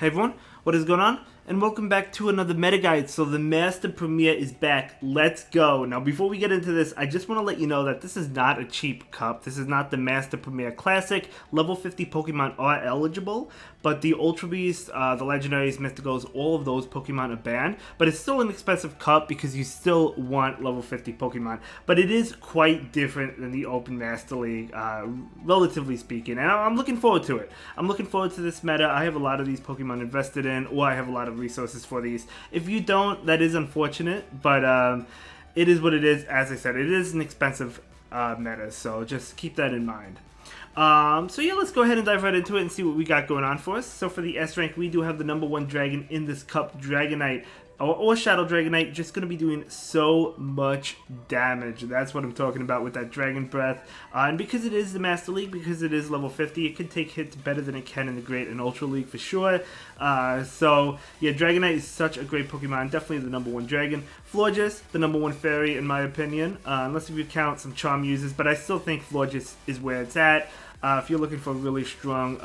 Hey everyone, what is going on? And welcome back to another meta guide. So the Master Premier is back. Let's go. Now before we get into this, I just want to let you know that this is not a cheap cup. This is not the Master Premier Classic. Level 50 Pokemon are eligible, but the Ultra Beast, the Legendaries, Mysticals, all of those Pokemon are banned. But it's still an expensive cup because you still want level 50 Pokemon. But it is quite different than the Open Master League, relatively speaking. And I'm looking forward to it. I'm looking forward to this meta. I have a lot of these Pokemon invested in, or I have a lot of resources for these. If you don't, that is unfortunate, but it is what it is. As I said, it is an expensive meta, so just keep that in mind. So yeah, let's go ahead and dive right into it and see what we got going on for us. So for the S rank, we do have the number 1 dragon in this cup, Dragonite. Or Shadow Dragonite, just going to be doing so much damage. That's what I'm talking about with that Dragon Breath. And because it is the Master League, because it is level 50, it can take hits better than it can in the Great and Ultra League for sure. So yeah, Dragonite is such a great Pokemon, definitely the number 1 dragon. Florges, the number 1 fairy in my opinion, unless if you count some charm users, but I still think Florges is where it's at. If you're looking for a really strong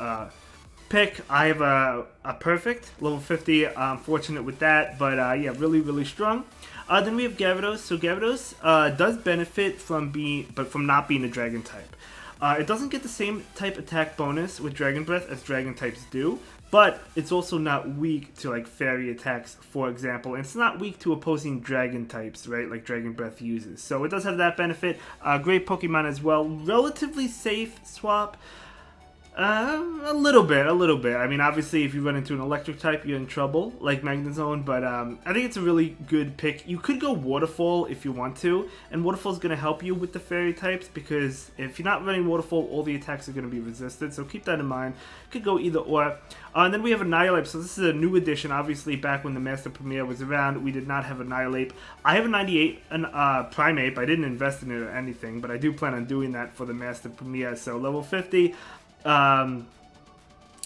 pick, I have a perfect level 50. I'm fortunate with that, but yeah, really strong. Then we have Gyarados. So Gyarados does benefit from not being a dragon type. It doesn't get the same type attack bonus with Dragon Breath as dragon types do, but it's also not weak to like fairy attacks, for example, and it's not weak to opposing dragon types, right, like Dragon Breath uses. So it does have that benefit. Great Pokemon as well. Relatively safe swap. A little bit. I mean, obviously, if you run into an electric type, you're in trouble, like Magnezone, but I think it's a really good pick. You could go Waterfall if you want to, and Waterfall is going to help you with the fairy types, because if you're not running Waterfall, all the attacks are going to be resisted, so keep that in mind. Could go either or. And then we have Annihilate, so this is a new addition. Obviously, back when the Master Premier was around, we did not have Annihilate. I have a 98 Primeape. I didn't invest in it or anything, but I do plan on doing that for the Master Premier, so level 50. Yeah,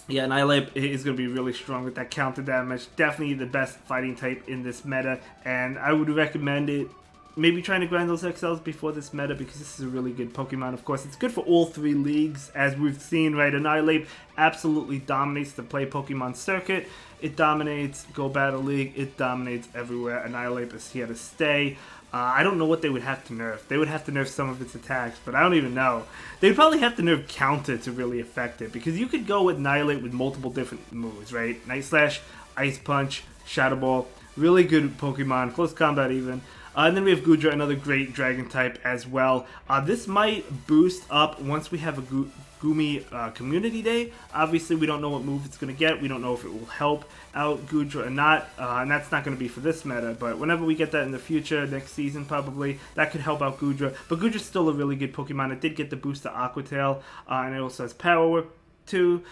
Annihilate is going to be really strong with that counter damage. Definitely the best fighting type in this meta, and I would recommend it. Maybe trying to grind those XLs before this meta, because this is a really good Pokemon. Of course, it's good for all 3 leagues, as we've seen, right? Annihilate absolutely dominates the play Pokemon circuit. It dominates Go Battle League. It dominates everywhere. Annihilate is here to stay. I don't know what they would have to nerf. They would have to nerf some of its attacks, but I don't even know. They'd probably have to nerf Counter to really affect it, because you could go with Annihilate with multiple different moves, right? Night Slash, Ice Punch, Shadow Ball. Really good Pokemon. Close combat even. And then we have Goodra, another great dragon type as well. This might boost up once we have a Gumi Community Day. Obviously, we don't know what move it's going to get. We don't know if it will help out Goodra or not. And that's not going to be for this meta. But whenever we get that in the future, next season probably, that could help out Goodra. But Goodra's still a really good Pokemon. It did get the boost to Aqua Tail. And it also has Power Whip too.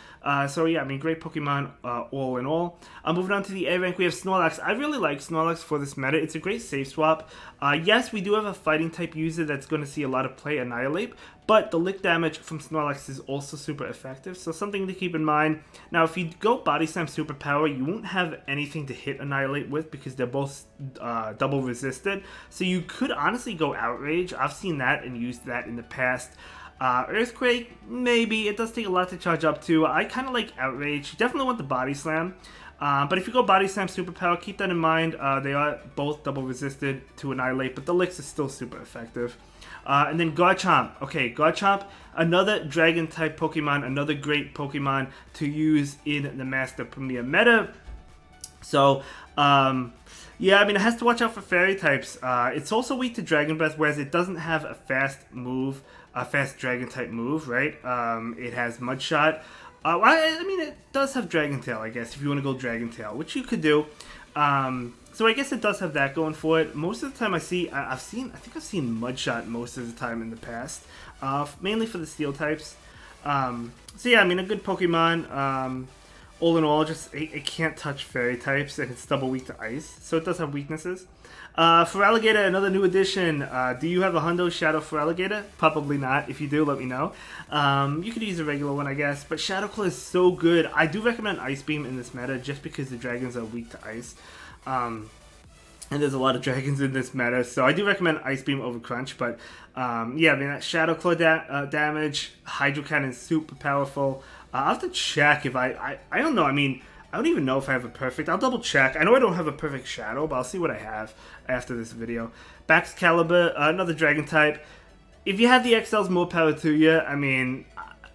So yeah, I mean, great Pokemon all in all. Moving on to the A rank, we have Snorlax. I really like Snorlax for this meta. It's a great safe swap. Yes, we do have a fighting type user that's going to see a lot of play Annihilate, but the lick damage from Snorlax is also super effective, so something to keep in mind. Now, if you go Body Slam Superpower, you won't have anything to hit Annihilate with, because they're both double resisted, so you could honestly go Outrage. I've seen that and used that in the past. Earthquake, maybe. It does take a lot to charge up to. I kind of like Outrage. You definitely want the Body Slam. But if you go Body Slam Superpower, keep that in mind. They are both double resisted to Annihilate, but the licks is still super effective. And then Garchomp. Okay, Garchomp, another dragon type Pokemon, another great Pokemon to use in the Master Premier meta. So, yeah, I mean, it has to watch out for fairy types. It's also weak to Dragon Breath, whereas it doesn't have a fast move, a fast dragon type move, right? It has Mud Shot. I mean, it does have Dragon Tail, I guess, if you want to go Dragon Tail, which you could do. So I guess it does have that going for it. Most of the time I think I've seen Mud Shot most of the time in the past, mainly for the Steel types. So yeah, I mean, a good Pokemon. All in all, just it can't touch fairy types, and it's double weak to ice, so it does have weaknesses. For Alligator, another new addition. Do you have a Hundo Shadow for Alligator? Probably not. If you do, let me know. You could use a regular one, I guess, but Shadow Claw is so good. I do recommend Ice Beam in this meta, just because the dragons are weak to ice. And there's a lot of dragons in this meta, so I do recommend Ice Beam over Crunch, but yeah, I mean, that Shadow Claw damage, Hydro Cannon is super powerful. I'll have to check if I don't know, I mean, I don't even know if I have a perfect. I'll double check. I know I don't have a perfect shadow, but I'll see what I have after this video. Baxcalibur, another dragon type. If you have the XLs, more power to you. I mean,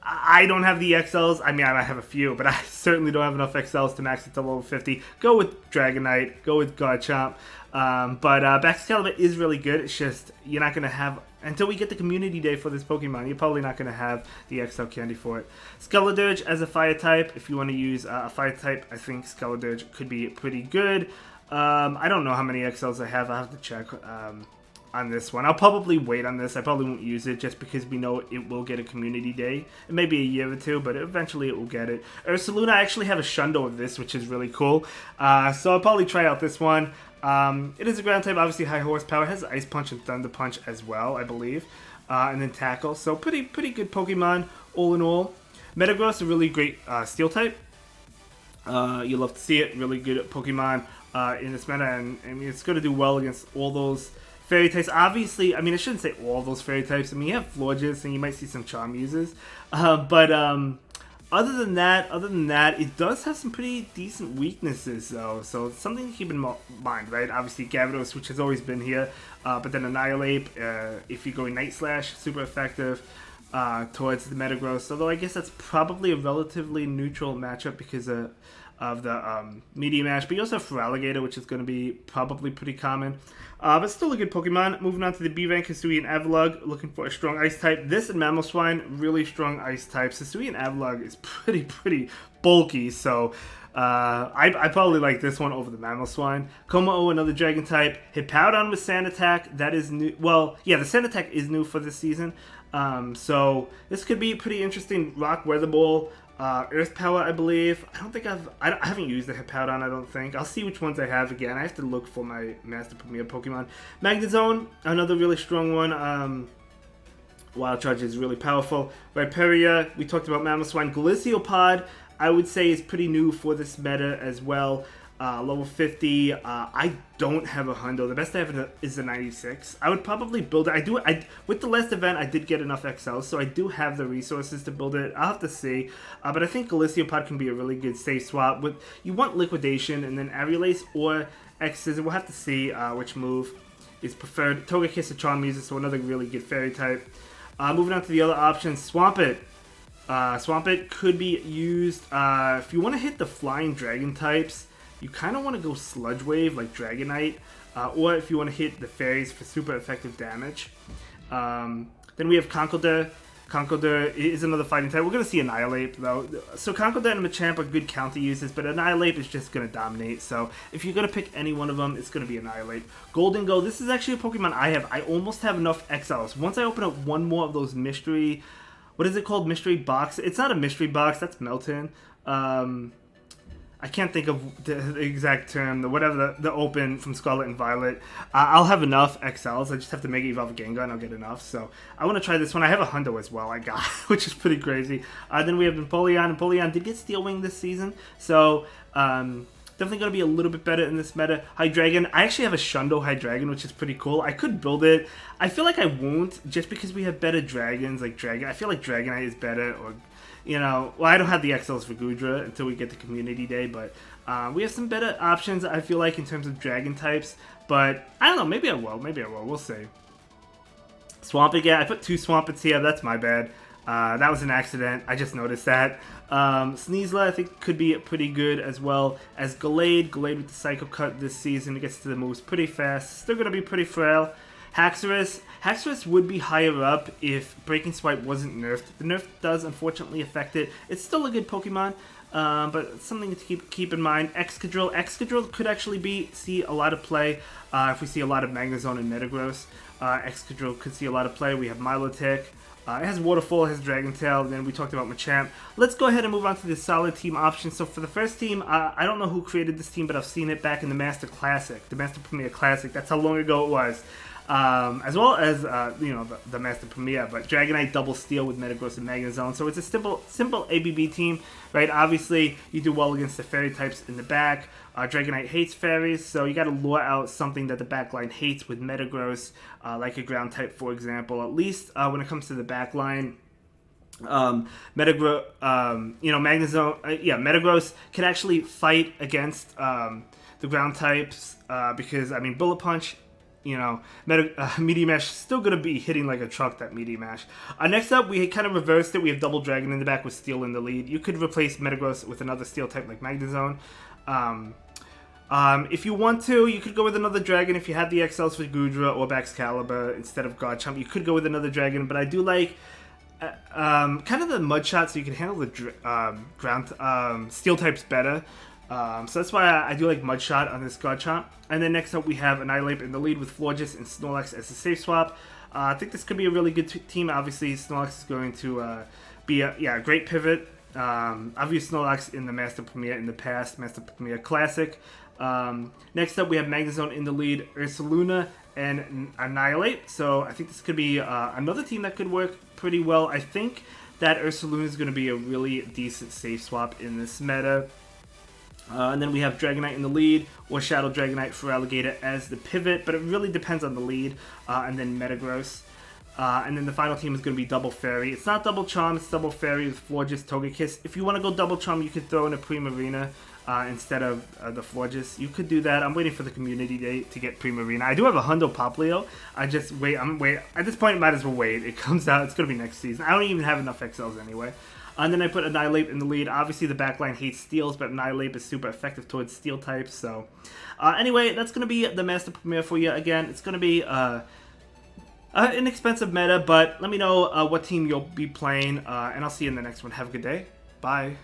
I don't have the XLs. I mean, I might have a few, but I certainly don't have enough XLs to max it to level 50. Go with Dragonite. Go with Garchomp. But Baxcalibur is really good. It's just, you're not going to have... Until we get the community day for this Pokemon, you're probably not going to have the XL candy for it. Skeledirge as a fire type. If you want to use a fire type, I think Skeledirge could be pretty good. I don't know how many XLs I have. I'll have to check on this one. I'll probably wait on this. I probably won't use it just because we know it will get a community day. It may be a year or two, but eventually it will get it. Ursaluna, I actually have a Shundo of this, which is really cool. So I'll probably try out this one. It is a ground type, obviously high horsepower. It has Ice Punch and Thunder Punch as well, I believe. And then Tackle. So pretty good Pokemon all in all. Metagross, a really great Steel type. You'll love to see it. Really good Pokemon in this meta. And I mean, it's going to do well against all those Fairy types. Obviously, I mean, I shouldn't say all those Fairy types. I mean, you have Florges and you might see some Charm uses. But other than that, it does have some pretty decent weaknesses, though. So it's something to keep in mind, right? Obviously, Gyarados, which has always been here. But then Annihilate, if you're going Night Slash, super effective towards the Metagross. Although I guess that's probably a relatively neutral matchup because of the Meteor Mash. But you also have Feraligatr, which is going to be probably pretty common. But still a good Pokemon. Moving on to the B rank, Hisui and Avalugg, looking for a strong Ice type. This and Mamoswine, really strong Ice types. Hisui and Avalugg is pretty bulky, so I probably like this one over the Mamoswine. Kommo-o, another Dragon type. Hippowdon with Sand Attack, that is new. Well, yeah, the Sand Attack is new for this season. So this could be pretty interesting. Rock Weather Ball. Earth Power, I believe. I haven't used the Hippowdon, I don't think. I'll see which ones I have again. I have to look for my Master Premier Pokemon. Magnezone, another really strong one. Wild Charge is really powerful. Rhyperior, we talked about Mamoswine. Golisopod, I would say, is pretty new for this meta as well. Level 50. I don't have a Hundo. The best I have is a 96. I would probably build it. With the last event, I did get enough XL, so I do have the resources to build it. I'll have to see. But I think Golisopod can be a really good safe swap. You want Liquidation and then Aerolace or X-Scissor. We'll have to see which move is preferred. Togekiss, a Charm user, so another really good Fairy type. Moving on to the other options. Swampert. Swampert could be used if you want to hit the Flying Dragon types. You kind of want to go Sludge Wave like Dragonite, or if you want to hit the Fairies for super effective damage. Then we have Conkeldurr. Conkeldurr is another fighting type. We're going to see Annihilate, though. So Conkeldurr and Machamp are good counter uses, but Annihilate is just going to dominate. So if you're going to pick any one of them, it's going to be Annihilate. Golden Go, this is actually a Pokemon I have. I almost have enough XLs. Once I open up one more of those mystery... What is it called? Mystery box? It's not a mystery box. That's Melton. I can't think of the exact term, the open from Scarlet and Violet. I'll have enough XLs. I just have to make it evolve Gengar and I'll get enough. So I want to try this one. I have a Hundo as well, I got, which is pretty crazy. Then we have Napoleon. Napoleon did get Steel Wing this season. So definitely going to be a little bit better in this meta. Hydreigon. I actually have a Shundo Hydreigon, which is pretty cool. I could build it. I feel like I won't just because we have better dragons like Dragon. I feel like Dragonite is better, or... You know, well, I don't have the XLs for Goodra until we get to Community Day, but we have some better options, I feel like, in terms of Dragon types. But, I don't know, maybe I will. We'll see. Swampert, yeah, I put 2 Swamperts here. That's my bad. That was an accident. I just noticed that. Sneasler, I think, could be pretty good, as well as Gallade. Gallade with the Psycho Cut this season. It gets to the moves pretty fast. Still going to be pretty frail. Haxorus. Haxorus would be higher up if Breaking Swipe wasn't nerfed. The nerf does unfortunately affect it. It's still a good Pokemon, but something to keep in mind. Excadrill. Excadrill could actually see a lot of play if we see a lot of Magnezone and Metagross. Excadrill could see a lot of play. We have Milotic. It has Waterfall, it has Dragon Tail, and then we talked about Machamp. Let's go ahead and move on to the solid team options. So for the first team, I don't know who created this team, but I've seen it back in the Master Classic, the Master Premier Classic. That's how long ago it was. As well as, the Master Premier, but Dragonite Double Steel with Metagross and Magnezone. So it's a simple ABB team, right? Obviously, you do well against the Fairy types in the back. Dragonite hates Fairies, so you gotta lure out something that the backline hates with Metagross, like a Ground type, for example. At least when it comes to the backline, Metagross can actually fight against the ground types because, I mean, Bullet Punch, Meteor Mash still going to be hitting like a truck, that Meteor Mash. Next up, we kind of reversed it. We have Double Dragon in the back with Steel in the lead. You could replace Metagross with another Steel type like Magnezone. If you want to, you could go with another Dragon. If you had the XLs for Goodra or Baxcalibur instead of Garchomp, you could go with another Dragon. But I do like kind of the Mud Shot, so you can handle the ground Steel types better. So that's why I do like Mud Shot on this Garchomp. And then next up we have Annihilate in the lead with Florges and Snorlax as a safe swap. I think this could be a really good team. Obviously, Snorlax is going to be a great pivot. I've used Snorlax in the Master Premier in the past, Master Premier Classic. Next up we have Magnezone in the lead, Ursaluna and Annihilate. So I think this could be another team that could work pretty well. I think that Ursaluna is going to be a really decent safe swap in this meta. And then we have Dragonite in the lead, or Shadow Dragonite for Alligator as the pivot, but it really depends on the lead. And then Metagross. And then the final team is going to be Double Fairy. It's not Double Charm, it's Double Fairy with Florges, Togekiss. If you want to go Double Charm, you could throw in a Primarina instead of the Florges. You could do that. I'm waiting for the community day to get Primarina. I do have a Hundo Poplio. I just wait. At this point, might as well wait. It comes out. It's going to be next season. I don't even have enough XLs anyway. And then I put Annihilate in the lead. Obviously, the backline hates Steels, but Annihilate is super effective towards Steel types. So, anyway, that's going to be the Master Premier for you. Again, it's going to be an expensive meta, but let me know what team you'll be playing, and I'll see you in the next one. Have a good day. Bye.